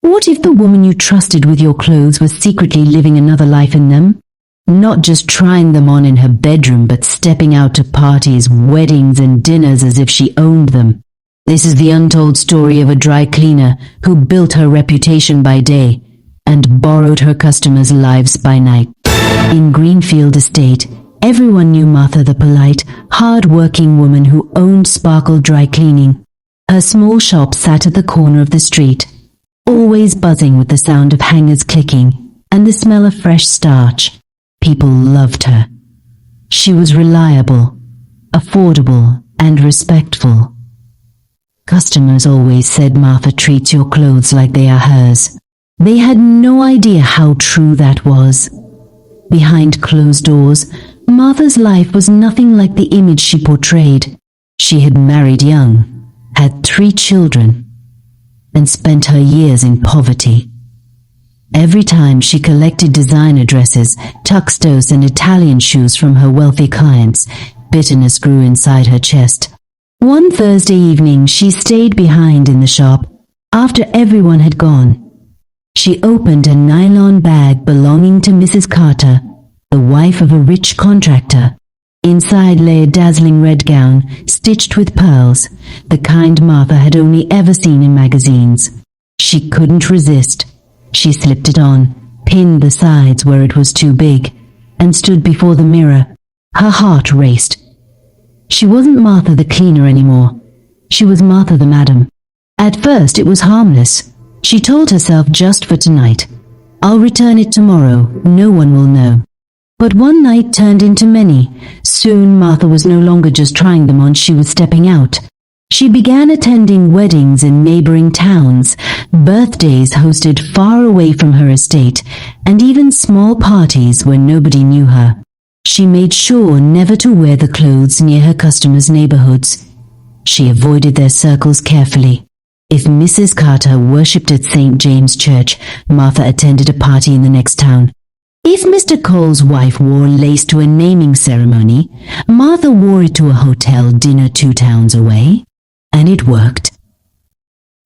What if the woman you trusted with your clothes was secretly living another life in them? Not just trying them on in her bedroom, but stepping out to parties, weddings, and dinners as if she owned them. This is the untold story of a dry cleaner who built her reputation by day and borrowed her customers' lives by night. In Greenfield Estate, everyone knew Martha, the polite, hard-working woman who owned Sparkle Dry Cleaning. Her small shop sat at the corner of the street, always buzzing with the sound of hangers clicking and the smell of fresh starch. People loved her. She was reliable, affordable, and respectful. Customers always said Martha treats your clothes like they are hers. They had no idea how true that was. Behind closed doors, Martha's life was nothing like the image she portrayed. She had married young, had 3 children, and spent her years in poverty. Every time she collected designer dresses, tuxedos, and Italian shoes from her wealthy clients, bitterness grew inside her chest. One Thursday evening, she stayed behind in the shop after everyone had gone. She opened a nylon bag belonging to Mrs. Carter, the wife of a rich contractor. Inside lay a dazzling red gown, stitched with pearls, the kind Martha had only ever seen in magazines. She couldn't resist. She slipped it on, pinned the sides where it was too big, and stood before the mirror. Her heart raced. She wasn't Martha the cleaner anymore. She was Martha the madam. At first it was harmless. She told herself, just for tonight. I'll return it tomorrow, no one will know. But one night turned into many. Soon Martha was no longer just trying them on, she was stepping out. She began attending weddings in neighboring towns, birthdays hosted far away from her estate, and even small parties where nobody knew her. She made sure never to wear the clothes near her customers' neighborhoods. She avoided their circles carefully. If Mrs. Carter worshipped at St. James Church, Martha attended a party in the next town. If Mr. Cole's wife wore lace to a naming ceremony, Martha wore it to a hotel dinner 2 towns away. And it worked.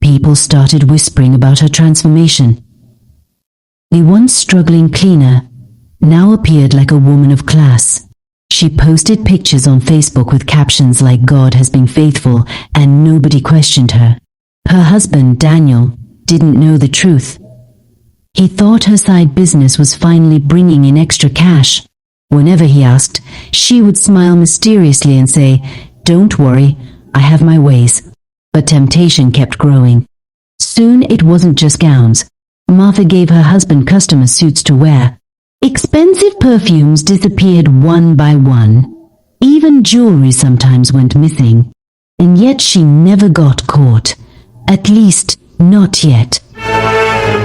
People started whispering about her transformation. The once struggling cleaner now appeared like a woman of class. She posted pictures on Facebook with captions like "God has been faithful," and nobody questioned her. Her husband, Daniel, didn't know the truth. He thought her side business was finally bringing in extra cash. Whenever he asked, she would smile mysteriously and say, "Don't worry, I have my ways." But temptation kept growing. Soon it wasn't just gowns. Martha gave her husband customer suits to wear. Expensive perfumes disappeared one by one. Even jewelry sometimes went missing. And yet she never got caught. At least, not yet.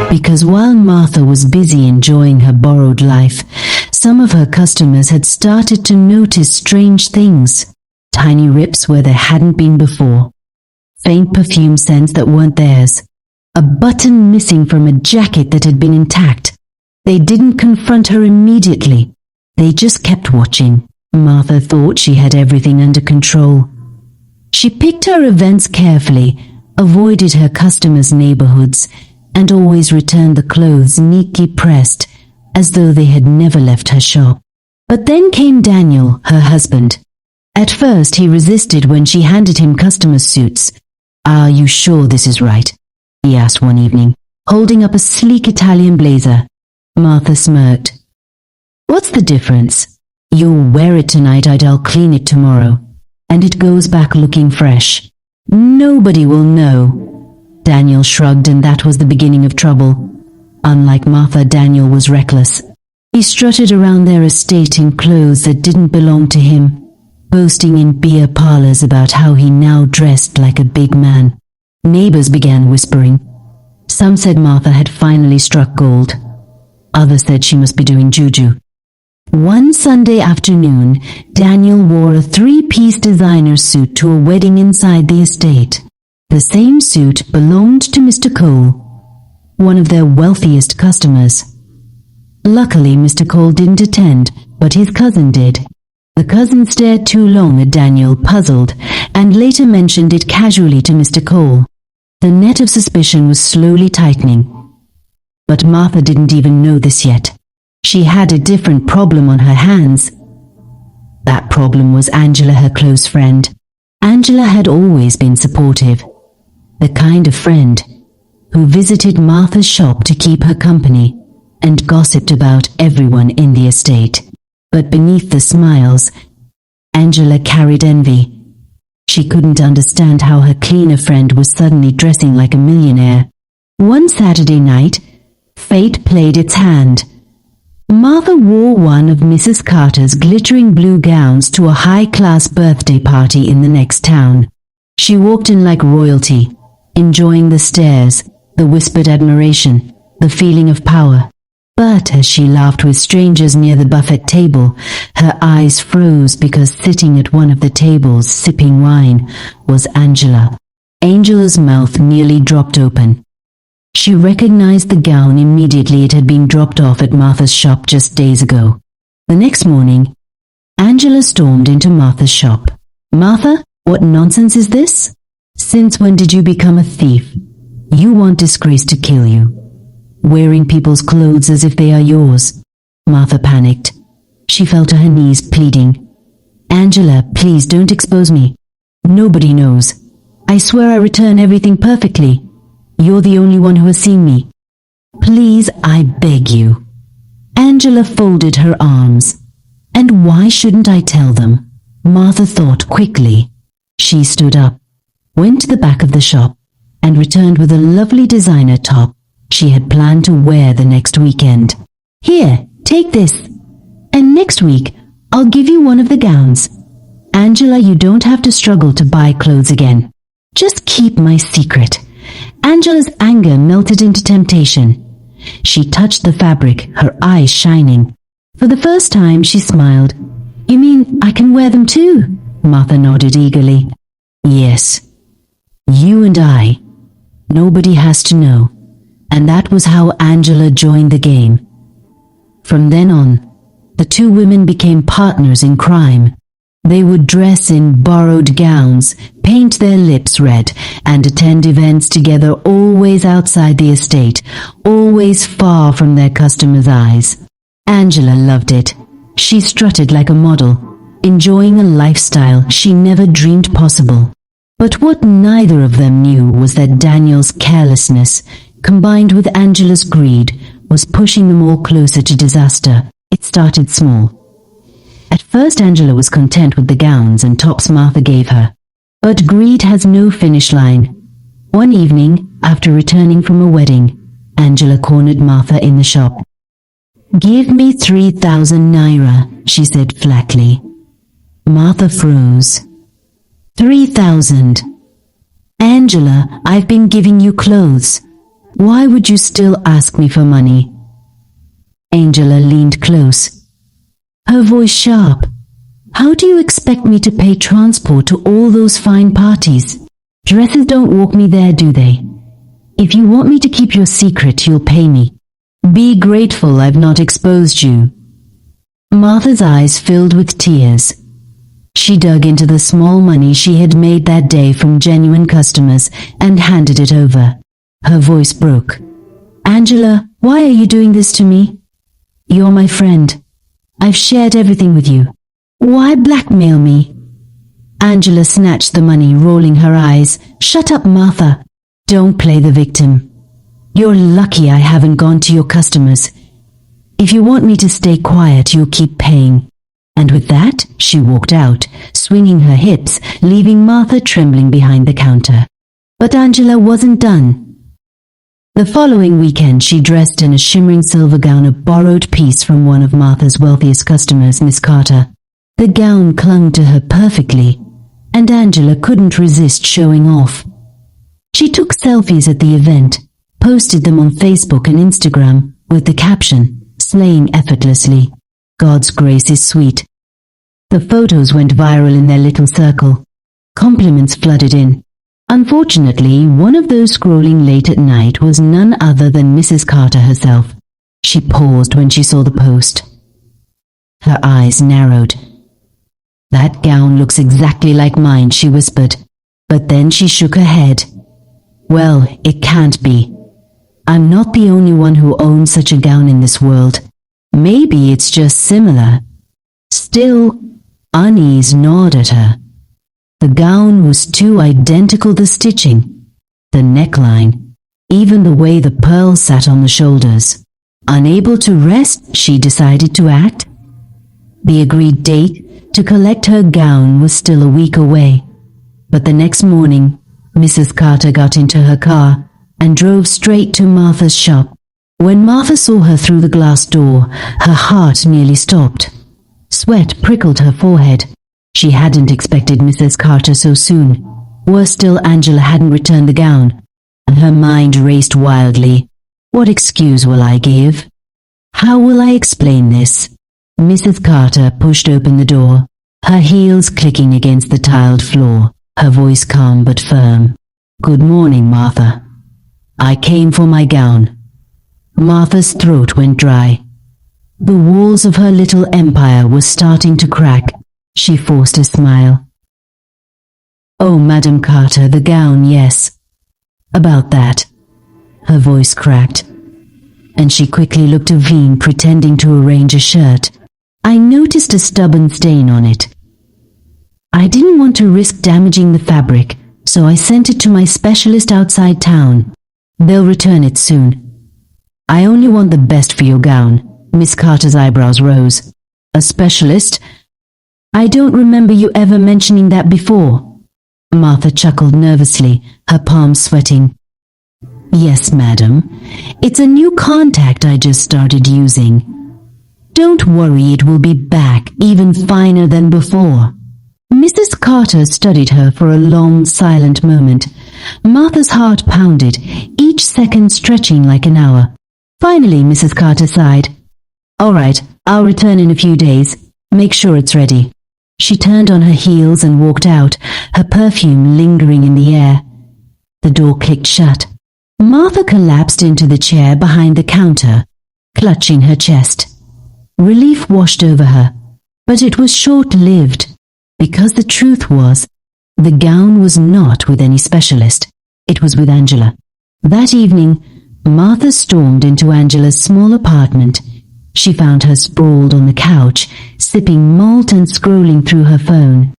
Because while Martha was busy enjoying her borrowed life, some of her customers had started to notice strange things. Tiny rips where there hadn't been before. Faint perfume scents that weren't theirs. A button missing from a jacket that had been intact. They didn't confront her immediately. They just kept watching. Martha thought she had everything under control. She picked her events carefully, avoided her customers' neighborhoods, and always returned the clothes neatly pressed, as though they had never left her shop. But then came Daniel, her husband. At first he resisted when she handed him customers' suits. "Are you sure this is right?" he asked one evening, holding up a sleek Italian blazer. Martha smirked. "What's the difference? You'll wear it tonight, I'll clean it tomorrow. And it goes back looking fresh. Nobody will know." Daniel shrugged, and that was the beginning of trouble. Unlike Martha, Daniel was reckless. He strutted around their estate in clothes that didn't belong to him, boasting in beer parlors about how he now dressed like a big man. Neighbors began whispering. Some said Martha had finally struck gold. Others said she must be doing juju. One Sunday afternoon, Daniel wore a 3-piece designer suit to a wedding inside the estate. The same suit belonged to Mr. Cole, one of their wealthiest customers. Luckily, Mr. Cole didn't attend, but his cousin did. The cousin stared too long at Daniel, puzzled, and later mentioned it casually to Mr. Cole. The net of suspicion was slowly tightening. But Martha didn't even know this yet. She had a different problem on her hands. That problem was Angela, her close friend. Angela had always been supportive, the kind of friend who visited Martha's shop to keep her company and gossiped about everyone in the estate. But beneath the smiles, Angela carried envy. She couldn't understand how her cleaner friend was suddenly dressing like a millionaire. One Saturday night, fate played its hand. Martha wore one of Mrs. Carter's glittering blue gowns to a high-class birthday party in the next town. She walked in like royalty, enjoying the stares, the whispered admiration, the feeling of power. But as she laughed with strangers near the buffet table, her eyes froze because sitting at one of the tables sipping wine was Angela. Angela's mouth nearly dropped open. She recognized the gown immediately. It had been dropped off at Martha's shop just days ago. The next morning, Angela stormed into Martha's shop. "Martha, what nonsense is this? Since when did you become a thief? You want disgrace to kill you. Wearing people's clothes as if they are yours." Martha panicked. She fell to her knees, pleading, "Angela, please don't expose me. Nobody knows. I swear I return everything perfectly. You're the only one who has seen me. Please, I beg you." Angela folded her arms. "And why shouldn't I tell them?" Martha thought quickly. She stood up, went to the back of the shop, and returned with a lovely designer top she had planned to wear the next weekend. "Here, take this. And next week, I'll give you one of the gowns. Angela, you don't have to struggle to buy clothes again. Just keep my secret." Angela's anger melted into temptation. She touched the fabric, her eyes shining. For the first time, she smiled. "You mean I can wear them too?" Martha nodded eagerly. "Yes. You and I. Nobody has to know." And that was how Angela joined the game. From then on, the two women became partners in crime. They would dress in borrowed gowns, paint their lips red, and attend events together, always outside the estate, always far from their customers' eyes. Angela loved it. She strutted like a model, enjoying a lifestyle she never dreamed possible. But what neither of them knew was that Daniel's carelessness, combined with Angela's greed, was pushing them all closer to disaster. It started small. At first, Angela was content with the gowns and tops Martha gave her. But greed has no finish line. One evening, after returning from a wedding, Angela cornered Martha in the shop. "Give me 3,000 naira, she said flatly. Martha froze. 3,000. "Angela, I've been giving you clothes. Why would you still ask me for money?" Angela leaned close, her voice sharp. "How do you expect me to pay transport to all those fine parties? Dresses don't walk me there, do they? If you want me to keep your secret, you'll pay me. Be grateful I've not exposed you." Martha's eyes filled with tears. She dug into the small money she had made that day from genuine customers and handed it over. Her voice broke. "Angela, why are you doing this to me? You're my friend. I've shared everything with you. Why blackmail me?" Angela snatched the money, rolling her eyes. "Shut up, Martha. Don't play the victim. You're lucky I haven't gone to your customers. If you want me to stay quiet, you'll keep paying." And with that, she walked out, swinging her hips, leaving Martha trembling behind the counter. But Angela wasn't done. The following weekend, she dressed in a shimmering silver gown, a borrowed piece from one of Martha's wealthiest customers, Miss Carter. The gown clung to her perfectly, and Angela couldn't resist showing off. She took selfies at the event, posted them on Facebook and Instagram with the caption, "Slaying effortlessly. God's grace is sweet." The photos went viral in their little circle. Compliments flooded in. Unfortunately, one of those scrolling late at night was none other than Mrs. Carter herself. She paused when she saw the post. Her eyes narrowed. "That gown looks exactly like mine," she whispered. But then she shook her head. "Well, it can't be. I'm not the only one who owns such a gown in this world. Maybe it's just similar. Still, unease gnawed at her. The gown was too identical, the stitching, the neckline, even the way the pearls sat on the shoulders. Unable to rest, she decided to act. The agreed date to collect her gown was still a week away, but the next morning, Mrs. Carter got into her car and drove straight to Martha's shop. When Martha saw her through the glass door, her heart nearly stopped. Sweat prickled her forehead. She hadn't expected Mrs. Carter so soon. Worse still, Angela hadn't returned the gown. Her mind raced wildly. What excuse will I give? How will I explain this? Mrs. Carter pushed open the door, her heels clicking against the tiled floor, her voice calm but firm. Good morning, Martha. I came for my gown. Martha's throat went dry. The walls of her little empire were starting to crack. She forced a smile. Oh, Madam Carter, the gown, yes. About that. Her voice cracked, and she quickly looked at Veen, pretending to arrange a shirt. I noticed a stubborn stain on it. I didn't want to risk damaging the fabric, so I sent it to my specialist outside town. They'll return it soon. I only want the best for your gown. Miss Carter's eyebrows rose. A specialist? I don't remember you ever mentioning that before. Martha chuckled nervously, her palms sweating. Yes, madam. It's a new contact I just started using. Don't worry, it will be back, even finer than before. Mrs. Carter studied her for a long, silent moment. Martha's heart pounded, each second stretching like an hour. Finally, Mrs. Carter sighed. All right, I'll return in a few days. Make sure it's ready. She turned on her heels and walked out, her perfume lingering in the air. The door clicked shut. Martha collapsed into the chair behind the counter, clutching her chest. Relief washed over her, but it was short-lived, because the truth was, the gown was not with any specialist. It was with Angela. That evening, Martha stormed into Angela's small apartment. She found her sprawled on the couch, sipping malt and scrolling through her phone.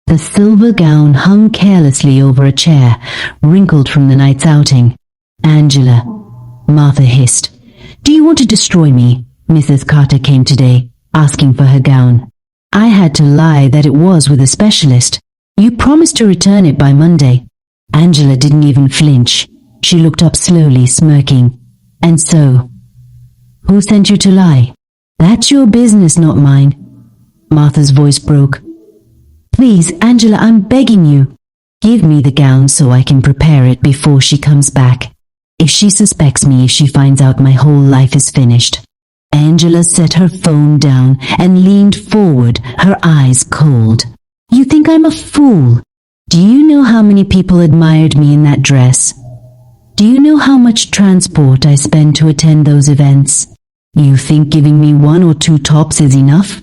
The silver gown hung carelessly over a chair, wrinkled from the night's outing. Angela, Martha hissed. Do you want to destroy me? Mrs. Carter came today, asking for her gown. I had to lie that it was with a specialist. You promised to return it by Monday. Angela didn't even flinch. She looked up slowly, smirking. And so, who sent you to lie? That's your business, not mine. Martha's voice broke. Please, Angela, I'm begging you. Give me the gown so I can prepare it before she comes back. If she suspects me, if she finds out my whole life is finished. Angela set her phone down and leaned forward, her eyes cold. You think I'm a fool? Do you know how many people admired me in that dress? Do you know how much transport I spend to attend those events? You think giving me 1 or 2 tops is enough?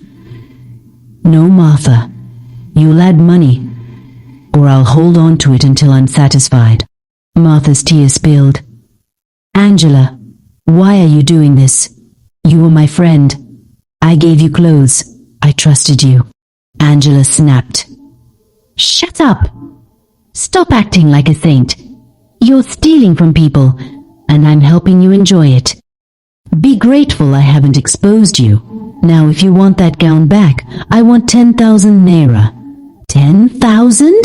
No, Martha. You'll add money, or I'll hold on to it until I'm satisfied. Martha's tears spilled. Angela, why are you doing this? You were my friend. I gave you clothes. I trusted you. Angela snapped. Shut up. Stop acting like a saint. You're stealing from people, and I'm helping you enjoy it. Be grateful I haven't exposed you. Now, if you want that gown back, I want 10,000 naira. 10,000?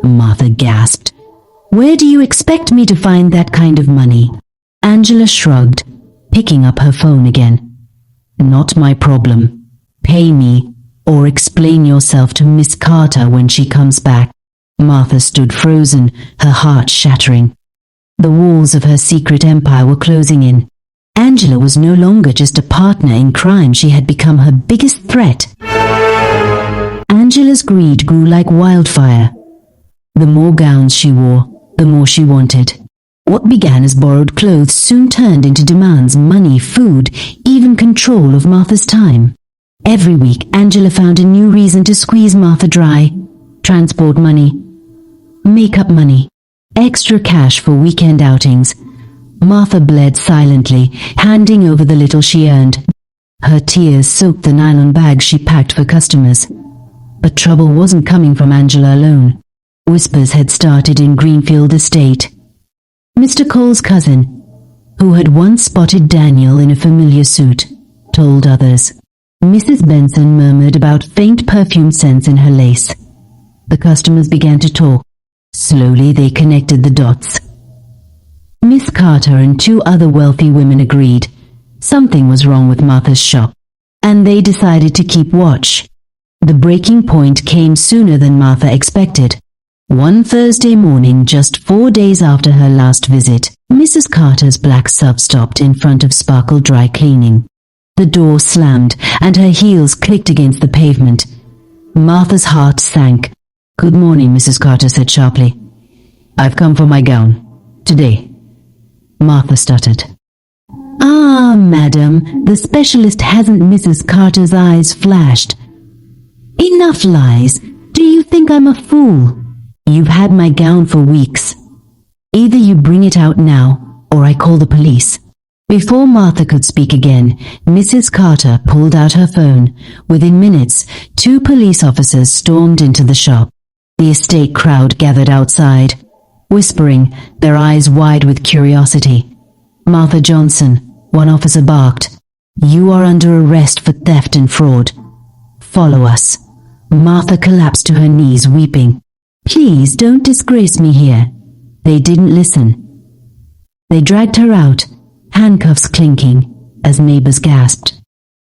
Martha gasped. Where do you expect me to find that kind of money? Angela shrugged, picking up her phone again. Not my problem. Pay me, or explain yourself to Miss Carter when she comes back. Martha stood frozen, her heart shattering. The walls of her secret empire were closing in. Angela was no longer just a partner in crime, she had become her biggest threat. Angela's greed grew like wildfire. The more gowns she wore, the more she wanted. What began as borrowed clothes soon turned into demands, money, food, even control of Martha's time. Every week, Angela found a new reason to squeeze Martha dry. Transport money, makeup money, extra cash for weekend outings. Martha bled silently, handing over the little she earned. Her tears soaked the nylon bag she packed for customers. But trouble wasn't coming from Angela alone. Whispers had started in Greenfield Estate. Mr. Cole's cousin, who had once spotted Daniel in a familiar suit, told others. Mrs. Benson murmured about faint perfume scents in her lace. The customers began to talk. Slowly they connected the dots. Miss Carter and two other wealthy women agreed something was wrong with Martha's shop, and they decided to keep watch. The breaking point came sooner than Martha expected. One Thursday morning, just 4 days after her last visit, Mrs. Carter's black sub stopped in front of Sparkle Dry Cleaning. The door slammed, and her heels clicked against the pavement. Martha's heart sank. "Good morning," Mrs. Carter said sharply. "I've come for my gown. Today." Martha stuttered. "Ah, madam, the specialist hasn't." Mrs. Carter's eyes flashed. "Enough lies. Do you think I'm a fool? You've had my gown for weeks. Either you bring it out now, or I call the police." Before Martha could speak again, Mrs. Carter pulled out her phone. Within minutes, 2 police officers stormed into the shop. The estate crowd gathered outside, whispering, their eyes wide with curiosity. "Martha Johnson," one officer barked, "you are under arrest for theft and fraud. Follow us." Martha collapsed to her knees, weeping. "Please don't disgrace me here." They didn't listen. They dragged her out, handcuffs clinking, as neighbors gasped.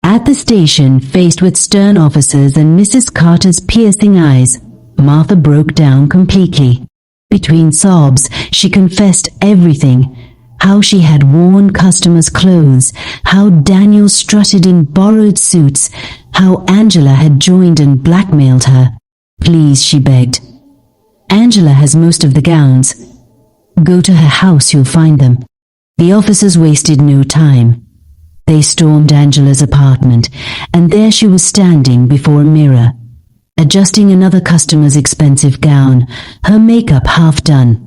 At the station, faced with stern officers and Mrs. Carter's piercing eyes, Martha broke down completely. Between sobs, she confessed everything. How she had worn customers' clothes, how Daniel strutted in borrowed suits, how Angela had joined and blackmailed her. "Please," she begged. "Angela has most of the gowns. Go to her house, you'll find them." The officers wasted no time. They stormed Angela's apartment, and there she was standing before a mirror, adjusting another customer's expensive gown, her makeup half done,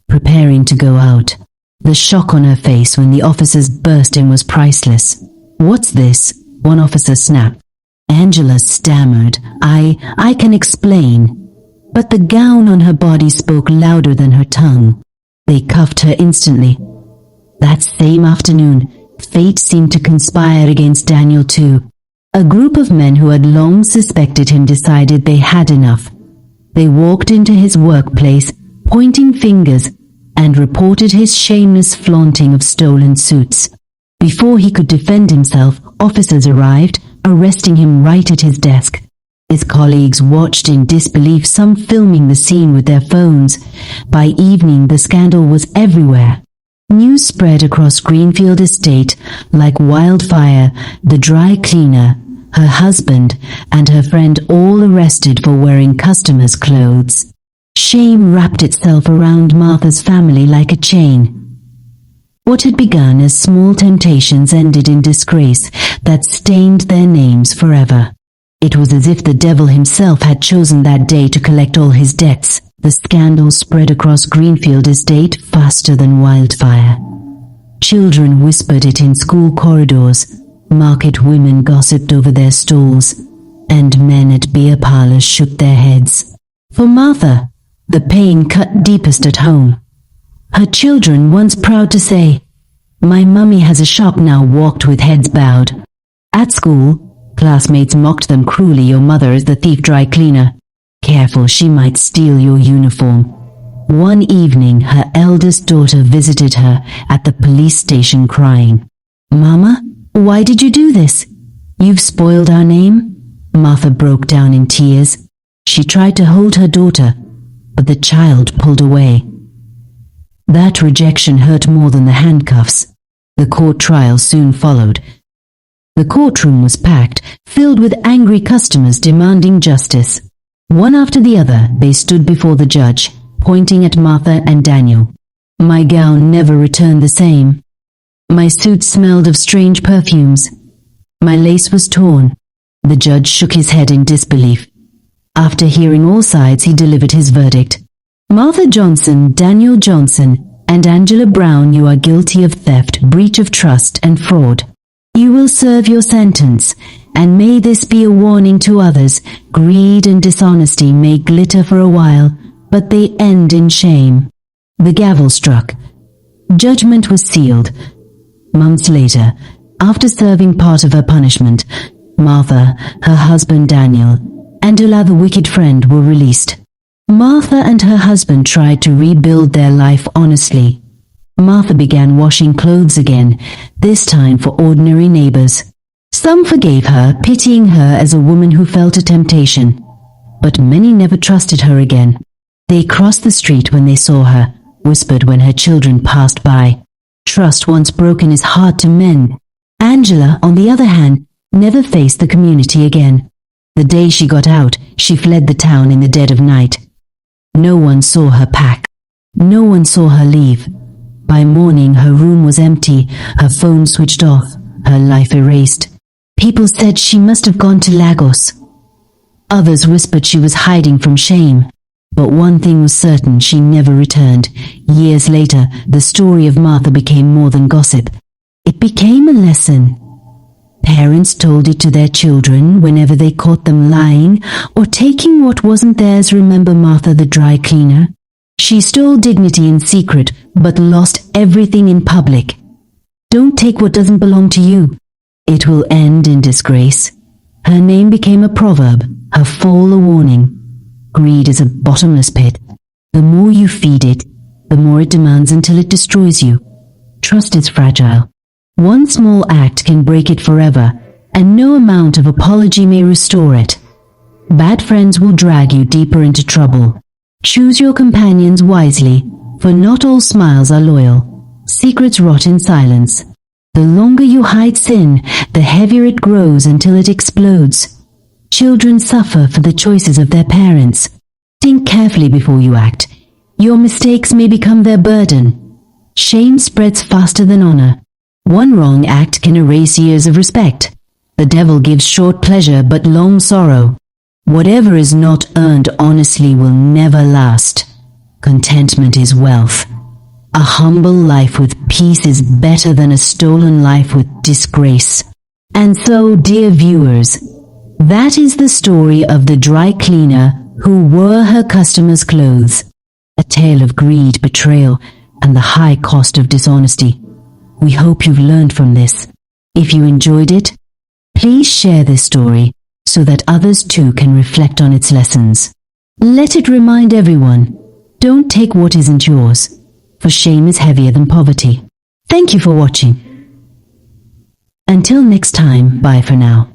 preparing to go out. The shock on her face when the officers burst in was priceless. "What's this?" one officer snapped. Angela stammered, I can explain." But the gown on her body spoke louder than her tongue. They cuffed her instantly. That same afternoon, fate seemed to conspire against Daniel too. A group of men who had long suspected him decided they had enough. They walked into his workplace, pointing fingers, and reported his shameless flaunting of stolen suits. Before he could defend himself, officers arrived, arresting him right at his desk. His colleagues watched in disbelief, some filming the scene with their phones. By evening, the scandal was everywhere. News spread across Greenfield Estate like wildfire. The dry cleaner, her husband, and her friend all arrested for wearing customers' clothes. Shame wrapped itself around Martha's family like a chain. What had begun as small temptations ended in disgrace that stained their names forever. It was as if the devil himself had chosen that day to collect all his debts. The scandal spread across Greenfield Estate faster than wildfire. Children whispered it in school corridors, market women gossiped over their stalls, and men at beer parlors shook their heads. For Martha, the pain cut deepest at home. Her children, once proud to say, "My mummy has a shop," now walked with heads bowed. At school, classmates mocked them cruelly. "Your mother is the thief dry cleaner. Careful, she might steal your uniform." One evening, her eldest daughter visited her at the police station crying. "Mama, why did you do this? You've spoiled our name." Martha broke down in tears. She tried to hold her daughter, but the child pulled away. That rejection hurt more than the handcuffs. The court trial soon followed. The courtroom was packed, filled with angry customers demanding justice. One after the other, they stood before the judge, pointing at Martha and Daniel. "My gown never returned the same. My suit smelled of strange perfumes. My lace was torn." The judge shook his head in disbelief. After hearing all sides, he delivered his verdict. Martha Johnson, Daniel Johnson, And Angela Brown, you are guilty of theft, breach of trust, and fraud. You will serve your sentence, and may this be a warning to others. Greed and dishonesty may glitter for a while, but they end in shame. The gavel struck. Judgment was sealed. Months later, after serving part of her punishment, Martha, her husband Daniel, and her other wicked friend were released. Martha and her husband tried to rebuild their life honestly. Martha began washing clothes again, this time for ordinary neighbors. Some forgave her, pitying her as a woman who felt a temptation. But many never trusted her again. They crossed the street when they saw her, whispered when her children passed by. Trust once broken is hard to mend. Angela, on the other hand, never faced the community again. The day she got out, she fled the town in the dead of night. No one saw her pack. No one saw her leave. By morning, her room was empty, her phone switched off, her life erased. People said she must have gone to Lagos. Others whispered she was hiding from shame. But one thing was certain, she never returned. Years later, the story of Martha became more than gossip. It became a lesson. Parents told it to their children whenever they caught them lying or taking what wasn't theirs. Remember Martha the dry cleaner? She stole dignity in secret, but lost everything in public. Don't take what doesn't belong to you. It will end in disgrace. Her name became a proverb, her fall a warning. Greed is a bottomless pit. The more you feed it, the more it demands until it destroys you. Trust is fragile. One small act can break it forever, and no amount of apology may restore it. Bad friends will drag you deeper into trouble. Choose your companions wisely, for not all smiles are loyal. Secrets rot in silence. The longer you hide sin, the heavier it grows until it explodes. Children suffer for the choices of their parents. Think carefully before you act. Your mistakes may become their burden. Shame spreads faster than honor. One wrong act can erase years of respect. The devil gives short pleasure but long sorrow. Whatever is not earned honestly will never last. Contentment is wealth. A humble life with peace is better than a stolen life with disgrace. And so, dear viewers, that is the story of the dry cleaner who wore her customers' clothes. A tale of greed, betrayal, and the high cost of dishonesty. We hope you've learned from this. If you enjoyed it, please share this story so that others too can reflect on its lessons. Let it remind everyone, don't take what isn't yours, for shame is heavier than poverty. Thank you for watching. Until next time, bye for now.